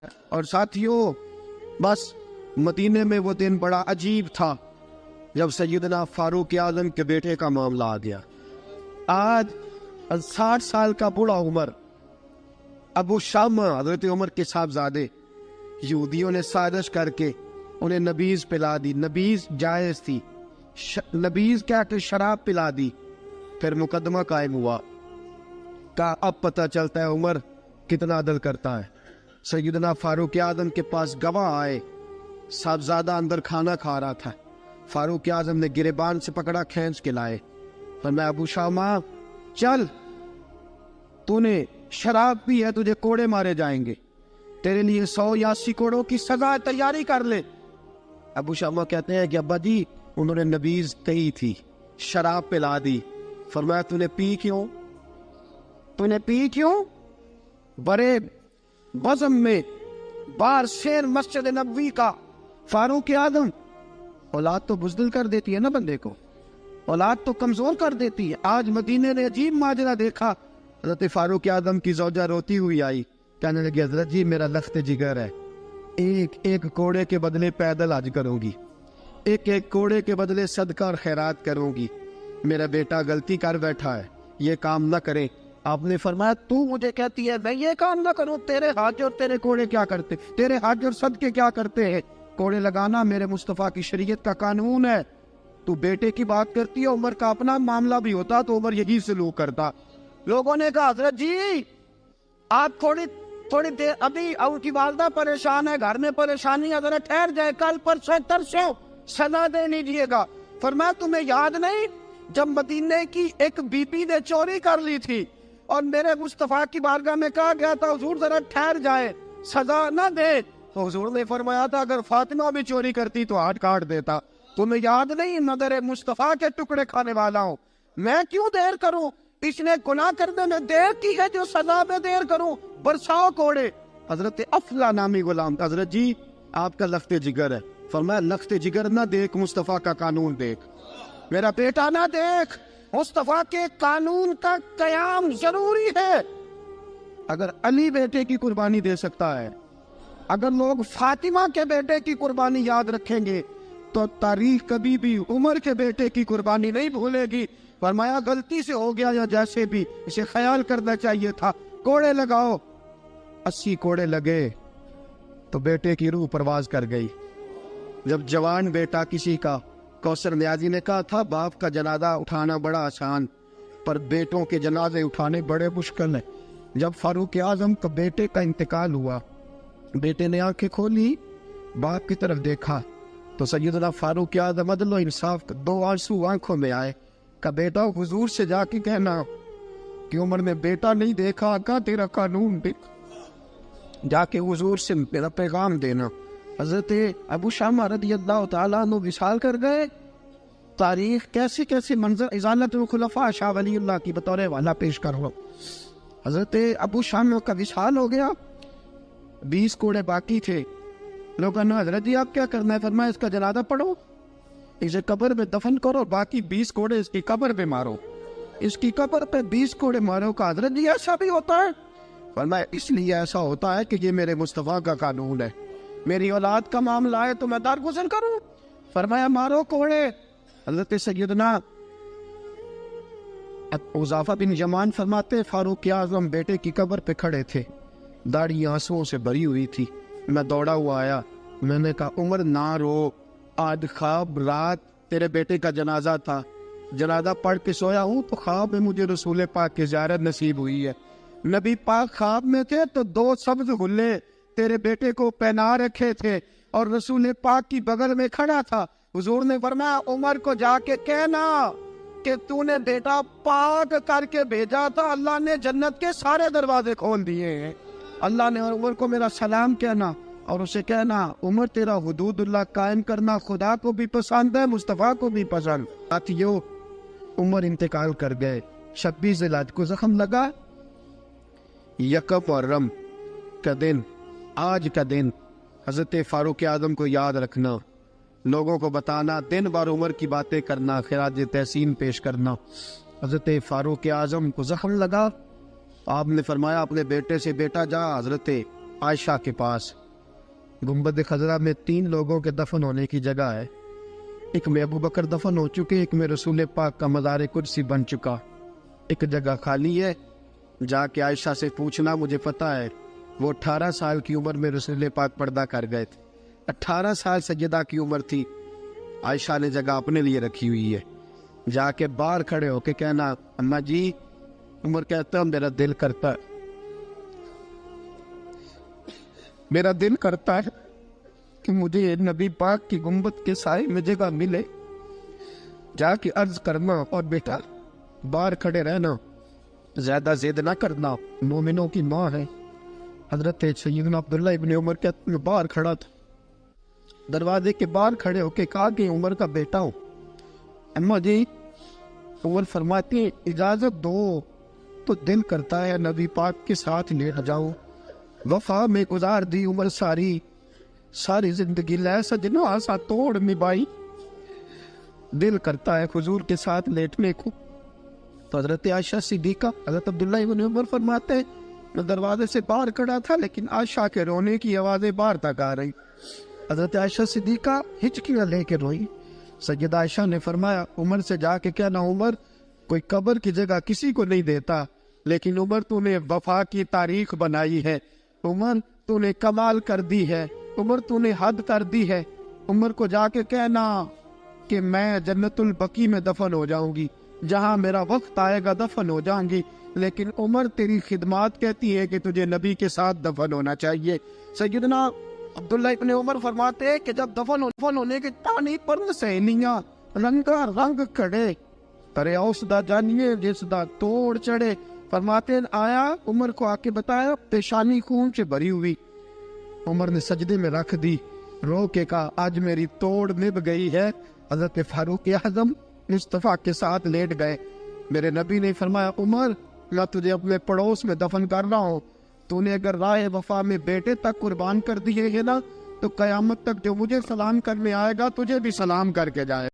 اور ساتھیوں، بس مدینے میں وہ دن بڑا عجیب تھا جب سیدنا فاروق اعظم کے بیٹے کا معاملہ آ گیا۔ آج 60 سال کا بوڑھا عمر ابو شامہ حضرت عمر کے صاحبزادے، یہودیوں نے سازش کر کے انہیں نبیذ پلا دی۔ نبیذ جائز تھی، نبیذ کیا کہ شراب پلا دی۔ پھر مقدمہ قائم ہوا، کہا اب پتہ چلتا ہے عمر کتنا عدل کرتا ہے۔ سیدنا فاروق اعظم کے پاس گواہ آئے، صاحبزادہ اندر کھانا کھا رہا تھا، فاروق اعظم نے گریبان سے پکڑا، کھینچ کے لائے، فرمایا ابو شامہ چل، تو نے شراب پی ہے، تجھے کوڑے مارے جائیں گے، تیرے لیے 100 یا 80 کوڑوں کی سزا تیاری کر لے۔ ابو شامہ کہتے ہیں کہ ابا جی انہوں نے نبیذ کہی تھی، شراب پلا دی۔ فرمایا تو نے پی کیوں؟ تو نے پی کیوں؟ بڑے بزم میں بار شیر مسجد نبوی کا فاروق اعظم، اولاد تو بزدل کر دیتی ہے نا بندے کو، اولاد تو کمزور کر دیتی ہے۔ آج مدینے نے عجیب ماجرا دیکھا، حضرت فاروق اعظم کی زوجہ روتی ہوئی آئی، کہنے لگی حضرت جی میرا لخت جگر ہے، ایک کوڑے کے بدلے پیدل حج کروں گی، ایک کوڑے کے بدلے صدقہ اور خیرات کروں گی، میرا بیٹا غلطی کر بیٹھا ہے، یہ کام نہ کرے۔ آپ نے فرمایا تو مجھے کہتی ہے میں یہ کام نہ کروں؟ تیرے حج اور تیرے کوڑے کیا کرتے؟ تیرے حج اور صدقے کیا کرتے ہیں؟ کوڑے لگانا میرے مصطفیٰ کی شریعت کا قانون ہے۔ تو بیٹے کی بات کرتی ہے، عمر کا اپنا معاملہ بھی ہوتا تو عمر یہی سلوک کرتا۔ لوگوں نے کہا حضرت جی آپ تھوڑی دیر، ابھی ان کی والدہ پریشان ہے، گھر میں پریشانی ہے، ذرا ٹھہر جائے، کل پرسوں ترسوں سزا دے لیجیے گا۔ فرمایا تمہیں یاد نہیں جب مدینے کی ایک بی بی نے چوری کر لی تھی اور میرے مصطفیٰ کی بارگاہ میں کہا گیا تھا حضور ذرا ٹھہر جائے، سزا نہ دے، تو حضور نے فرمایا تھا اگر فاطمہ بھی چوری کرتی تو ہاتھ کاٹ دیتا۔ تمہیں یاد نہیں نظر مصطفیٰ کے ٹکڑے کھانے والا ہوں، میں کیوں دیر کروں؟ اس نے گناہ کرنے میں دیر کی ہے جو سزا میں دیر کروں، برساؤ کوڑے۔ حضرت افلا نامی غلام، حضرت جی آپ کا لخت جگر ہے۔ فرمایا لخت جگر نہ دیکھ، مصطفیٰ کا قانون دیکھ، میرا بیٹا نہ دیکھ، مصطفیٰ کے قانون کا قیام ضروری ہے۔ اگر علی بیٹے کی قربانی دے سکتا ہے، اگر لوگ فاطمہ کے بیٹے کی قربانی یاد رکھیں گے تو تاریخ کبھی بھی عمر کے بیٹے کی قربانی نہیں بھولے گی۔ فرمایا غلطی سے ہو گیا یا جیسے بھی، اسے خیال کرنا چاہیے تھا، کوڑے لگاؤ۔ 80 کوڑے لگے تو بیٹے کی روح پرواز کر گئی۔ جب جوان بیٹا کسی کا، کوثر نیازی نے کہا تھا باپ کا جنازہ اٹھانا بڑا آسان پر بیٹوں کے جنازے اٹھانے بڑے مشکل ہیں۔ جب فاروق اعظم کا بیٹے کا انتقال ہوا، بیٹے نے آنکھیں کھولی، باپ کی طرف دیکھا تو سیدنا فاروق اعظم عدل و انصاف کا 2 آنسو آنکھوں میں آئے۔ کہ بیٹا حضور سے جا کے کہنا کہ عمر نے بیٹا نہیں دیکھا، آقا تیرا قانون دیکھ، جا کے حضور سے میرا پیغام دینا۔ حضرت ابو شامہ رضی اللہ تعالیٰ عنہ وصال کر گئے۔ تاریخ کیسے کیسے منظر ازالت الخلفاء شاہ ولی اللہ کی بطور والا پیش کر ہوا۔ حضرت ابو شامہ کا وصال ہو گیا، 20 کوڑے باقی تھے۔ لوگوں نے حضرت جی آپ کیا کرنا ہے؟ فرمایا اس کا جنازہ پڑھو، اسے قبر میں دفن کرو، باقی 20 کوڑے اس کی قبر پہ مارو، اس کی قبر پہ 20 کوڑے مارو۔ کا حضرت جی ایسا بھی ہوتا ہے؟ فرمایا اس لیے ایسا ہوتا ہے کہ یہ میرے مصطفیٰ کا قانون ہے، میری اولاد کا معاملہ ہے تو میں درگزر کروں۔ فرمایا مارو کوڑے۔ حضرت سیدنا حذیفہ بن یمان فرماتے فاروق اعظم بیٹے کی قبر پہ کھڑے تھے، داڑھی آنسوؤں سے بھری ہوئی تھی۔ میں دوڑا ہوا آیا، میں نے کہا عمر نہ رو، آج خواب رات تیرے بیٹے کا جنازہ تھا، جنازہ پڑھ کے سویا ہوں تو خواب میں مجھے رسول پاک کی زیارت نصیب ہوئی ہے۔ نبی پاک خواب میں تھے تو 2 سبز غلے تیرے بیٹے کو پہنا رکھے تھے اور رسول پاک کی بغل میں کھڑا تھا۔ حضور نے فرمایا عمر کو جا کے کہنا کہ تو نے بیٹا پاک کر کے بھیجا تھا، اللہ نے جنت کے سارے دروازے کھول دیے ہیں۔ اللہ نے عمر کو میرا سلام کہنا اور اسے کہنا عمر تیرا حدود اللہ قائم کرنا خدا کو بھی پسند ہے، مصطفیٰ کو بھی پسند۔ ساتھیو عمر انتقال کر گئے، 26 ذی الحجہ کو زخم لگا، یکم محرم کا دن، آج کا دن حضرت فاروق اعظم کو یاد رکھنا، لوگوں کو بتانا، دن بھر عمر کی باتیں کرنا، خراج تحسین پیش کرنا۔ حضرت فاروق اعظم کو زخم لگا، آپ نے فرمایا اپنے بیٹے سے بیٹا جا حضرت عائشہ کے پاس گنبد خضرا میں 3 لوگوں کے دفن ہونے کی جگہ ہے. ایک میں ابو بکر دفن ہو چکے, ایک میں رسول پاک کا مزار قدسی بن چکا, ایک جگہ خالی ہے. جا کے عائشہ سے پوچھنا, مجھے پتہ ہے وہ 18 سال کی عمر میں رسول پاک پردہ کر گئے تھے. 18 سال سیدہ کی عمر تھی. عائشہ نے جگہ اپنے لیے رکھی ہوئی ہے. جا کے باہر کھڑے ہو کے کہنا, اماں جی. عمر کہتا ہے میرا دل کرتا ہے, میرا دل کرتا ہے کہ مجھے نبی پاک کی گنبد کے سائے میں جگہ ملے. جا کے عرض کرنا, اور بیٹا باہر کھڑے رہنا, زیادہ ضد نہ کرنا, مومنوں کی ماں ہے. حضرت سیدنا عبداللہ ابن عمر کہتے ہیں باہر کھڑا تھا, دروازے کے باہر کھڑے ہو کے کہا کہ عمر کا بیٹا ہوں. اماں جی. عمر فرماتے ہیں اجازت دو تو دل کرتا ہے نبی پاک کے ساتھ لیٹ جاؤں. وفا میں گزار دی عمر ساری زندگی لے سجنا آسا توڑ نبھائی, دل کرتا ہے حضور کے ساتھ لیٹنے کو. تو حضرت عائشہ صدیقہ, حضرت عبداللہ ابن عمر فرماتے ہیں میں دروازے سے باہر کھڑا تھا لیکن عائشہ کے رونے کی آوازیں باہر تک آ رہی. حضرت عائشہ صدیقہ ہچکیاں لے کے روئی. سیدہ عائشہ نے فرمایا عمر سے جا کے کہنا, عمر کوئی قبر کی جگہ کسی کو نہیں دیتا, لیکن عمر تو نے وفا کی تاریخ بنائی ہے, عمر تو نے کمال کر دی ہے, عمر تو نے حد کر دی ہے. عمر کو جا کے کہنا کہ میں جنت البقیع میں دفن ہو جاؤں گی, جہاں میرا وقت آئے گا دفن ہو جاؤں گی, لیکن عمر تیری خدمات کہتی ہے کہ تجھے نبی کے ساتھ دفن ہونا چاہیے. سیدنا عبداللہ ابن عمر فرماتے ہیں کہ جب دفن ہونے کے پانی پر سہیلیاں رنگا رنگ کھڑے, ترے اوسدا جانیے جس دا توڑ چڑھے. فرماتے ہیں آیا, عمر کو آ کے بتایا, پیشانی خون سے بھری ہوئی. عمر نے سجدے میں رکھ دی, رو کے کہا آج میری توڑ نبھ گئی ہے. حضرت فاروق اعظم مصطفیٰ کے ساتھ لیٹ گئے. میرے نبی نے فرمایا عمر میں تجھے اپنے پڑوس میں دفن کر رہا ہوں, تو نے اگر راہ وفا میں بیٹے تک قربان کر دیے ہے نا, تو قیامت تک جو مجھے سلام کرنے آئے گا تجھے بھی سلام کر کے جائے.